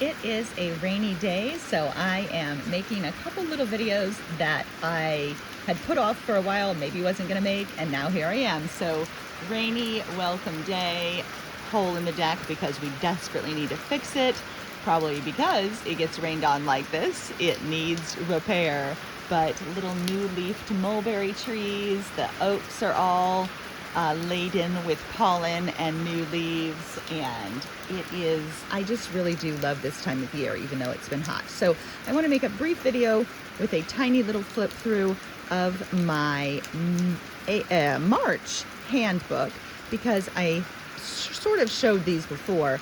It is a rainy day, so I am making a couple little videos that I had put off for a while, maybe wasn't going to make, and now here I am. So, rainy welcome day, hole in the deck because we desperately need to fix it. Probably because it gets rained on like this, it needs repair. But little new leafed mulberry trees, the oaks are all laden with pollen and new leaves, and I just really do love this time of year, even though it's been hot. So I want to make a brief video with a tiny little flip through of my March handbook, because I sort of showed these before.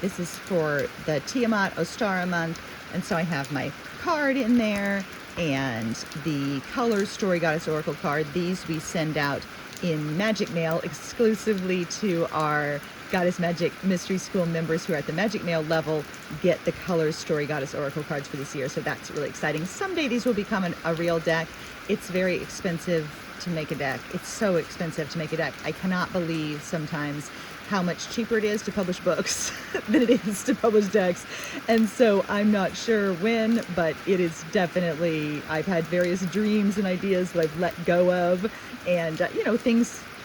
This is for the Tiamat Ostara month, and so I have my card in there and the Colors Story Goddess Oracle card. These we send out in Magic Mail exclusively to our Goddess Magic Mystery School members who are at the Magic Mail level, get the Colors Story Goddess Oracle cards for this year. So that's really exciting. Someday these will become a real deck. It's very expensive to make a deck. It's so expensive to make a deck. I cannot believe sometimes how much cheaper it is to publish books than it is to publish decks. And so I'm not sure when, but it is definitely, I've had various dreams and ideas that I've let go of. And,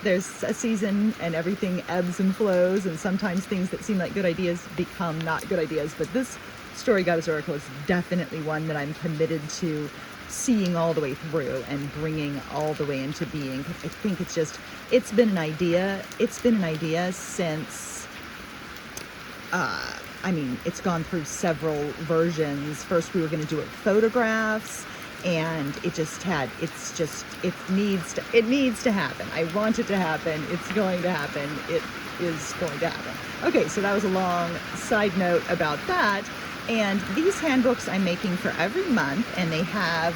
there's a season and everything ebbs and flows. And sometimes things that seem like good ideas become not good ideas. But this Story Goddess Oracle is definitely one that I'm committed to seeing all the way through and bringing all the way into being. I think it's been an idea. It's been an idea since, it's gone through several versions. First we were going to do it photographs, and it needs to happen. I want it to happen. It's going to happen. It is going to happen. Okay, so that was a long side note about that. And these handbooks I'm making for every month, and they have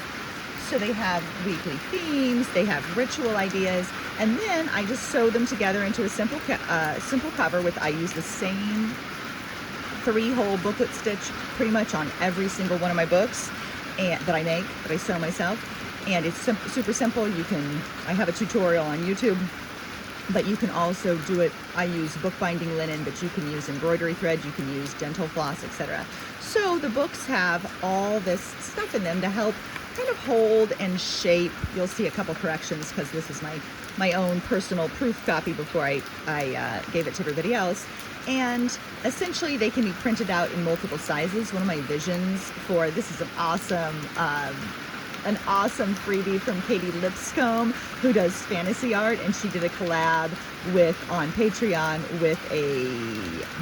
weekly themes, they have ritual ideas, and then I just sew them together into a simple cover with, I use the same 3-hole booklet stitch pretty much on every single one of my books that I sew myself. And it's super simple. I have a tutorial on YouTube, but you can also do it. I use bookbinding linen, but you can use embroidery thread, you can use dental floss, etc. So the books have all this stuff in them to help kind of hold and shape. You'll see a couple corrections because this is my own personal proof copy before I gave it to everybody else. And essentially they can be printed out in multiple sizes. One of my visions for this is an awesome freebie from Katie Lipscomb, who does fantasy art, and she did a collab on Patreon with a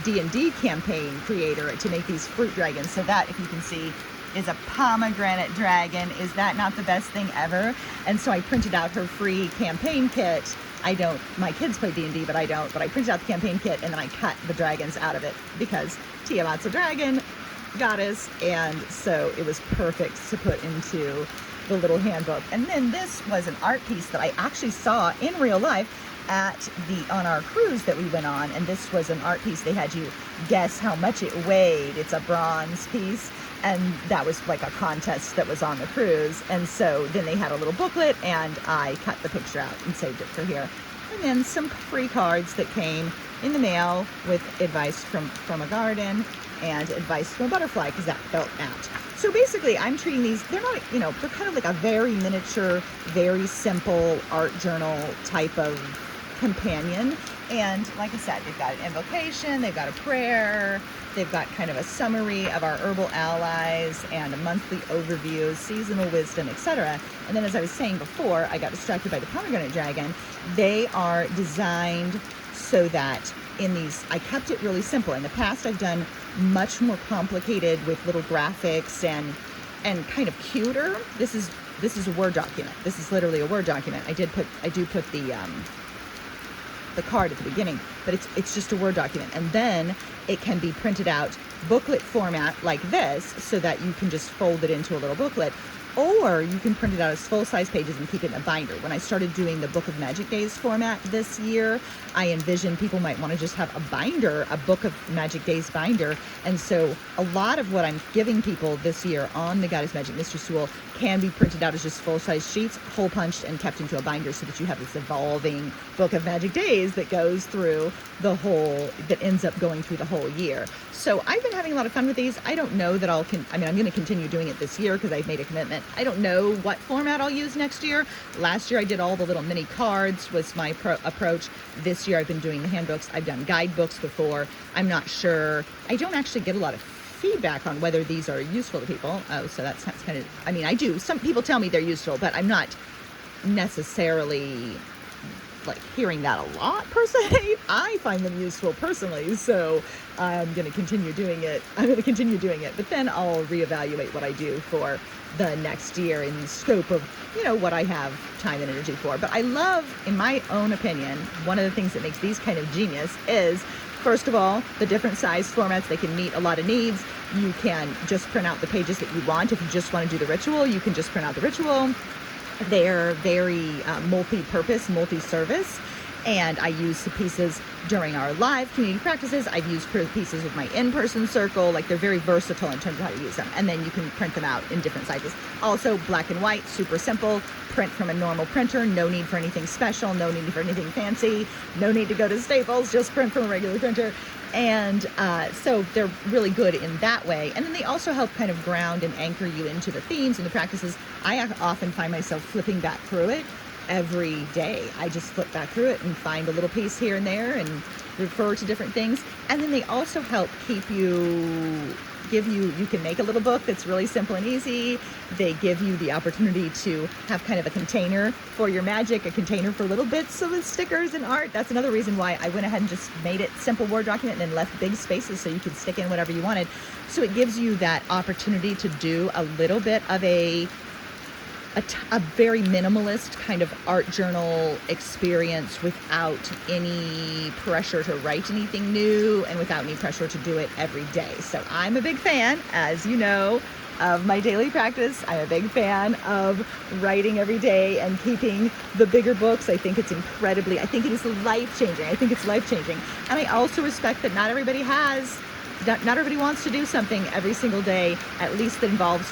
D&D campaign creator to make these fruit dragons. So that, if you can see, is a pomegranate dragon. Is that not the best thing ever? And so I printed out her free campaign kit. My kids play D&D, but I don't. But I printed out the campaign kit, and then I cut the dragons out of it because Tiamat's a dragon goddess, and so it was perfect to put into the little handbook. And then this was an art piece that I actually saw in real life on our cruise that we went on, and this was an art piece. They had you guess how much it weighed. It's a bronze piece, and that was like a contest that was on the cruise. And so then they had a little booklet, and I cut the picture out and saved it for here. And then some free cards that came in the mail with advice from a garden and advice from a butterfly, because that felt out. So basically I'm treating these, they're not, they're kind of like a very miniature, very simple art journal type of companion. And like I said, they've got an invocation, they've got a prayer, they've got kind of a summary of our herbal allies and a monthly overview, seasonal wisdom, etc. And then, as I was saying before, I got distracted by the pomegranate dragon. They are designed so that I kept it really simple. In the past, I've done much more complicated with little graphics and kind of cuter. This is a Word document. This is literally a Word document. I do put the card at the beginning, but it's just a Word document. And then it can be printed out booklet format like this, so that you can just fold it into a little booklet. or you can print it out as full-size pages and keep it in a binder. When I started doing the Book of Magic Days format this year, I envisioned people might want to just have a binder, a Book of Magic Days binder. And so a lot of what I'm giving people this year on the Goddess Magic Mystery School can be printed out as just full-size sheets, hole punched, and kept into a binder so that you have this evolving Book of Magic Days that goes through the whole, that ends up going through the whole year. So I've been having a lot of fun with these. I don't know that I'm going to continue doing it this year because I've made a commitment. I don't know what format I'll use next year. Last year I did all the little mini cards was my approach. This year I've been doing the handbooks. I've done guidebooks before. I'm not sure. I don't actually get a lot of feedback on whether these are useful to people. Oh, so that's kind of, I do. Some people tell me they're useful, but I'm not necessarily like hearing that a lot per se. I find them useful personally, so I'm going to continue doing it. But then I'll reevaluate what I do for the next year in the scope of, what I have time and energy for. But I love, in my own opinion, one of the things that makes these kind of genius is, first of all, the different size formats. They can meet a lot of needs. You can just print out the pages that you want. If you just want to do the ritual, you can just print out the ritual. They're very multi-purpose, multi-service, and I use the pieces during our live community practices. I've used pieces with my in-person circle. Like, they're very versatile in terms of how to use them, and then you can print them out in different sizes. Also, black and white, super simple. Print from a normal printer. No need for anything special. No need for anything fancy. No need to go to Staples. Just print from a regular printer. And so they're really good in that way. And then they also help kind of ground and anchor you into the themes and the practices. I often find myself flipping back through it every day. I just flip back through it and find a little piece here and there and refer to different things. And then they also help you can make a little book that's really simple and easy. They give you the opportunity to have kind of a container for your magic, a container for little bits of stickers and art. That's another reason why I went ahead and just made it simple Word document and then left big spaces so you could stick in whatever you wanted. So it gives you that opportunity to do a little bit of a very minimalist kind of art journal experience without any pressure to write anything new and without any pressure to do it every day. So I'm a big fan, as you know, of my daily practice. I'm a big fan of writing every day and keeping the bigger books. I think it is life-changing. And I also respect that not everybody wants to do something every single day, at least that involves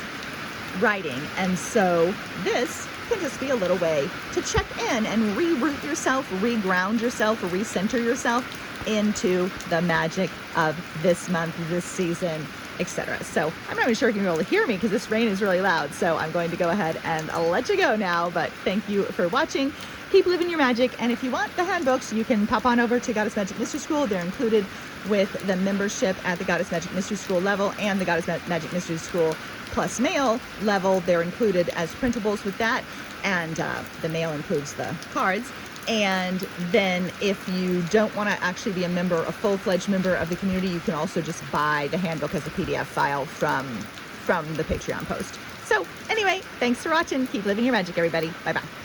writing. And so this can just be a little way to check in and reroute yourself, reground yourself, recenter yourself into the magic of this month, this season, etc. So I'm not even sure if you can be able to hear me because this rain is really loud. So I'm going to go ahead and I'll let you go now. But thank you for watching. Keep living your magic. And if you want the handbooks, you can pop on over to Goddess Magic Mystery School. They're included with the membership at the Goddess Magic Mystery School level and the Goddess Magic Mystery School Plus Mail level. They're included as printables with that. And the mail includes the cards. And then if you don't want to actually be a full-fledged member of the community, you can also just buy the handbook as a PDF file from the Patreon post. So anyway, thanks for watching. Keep living your magic, everybody. Bye-bye.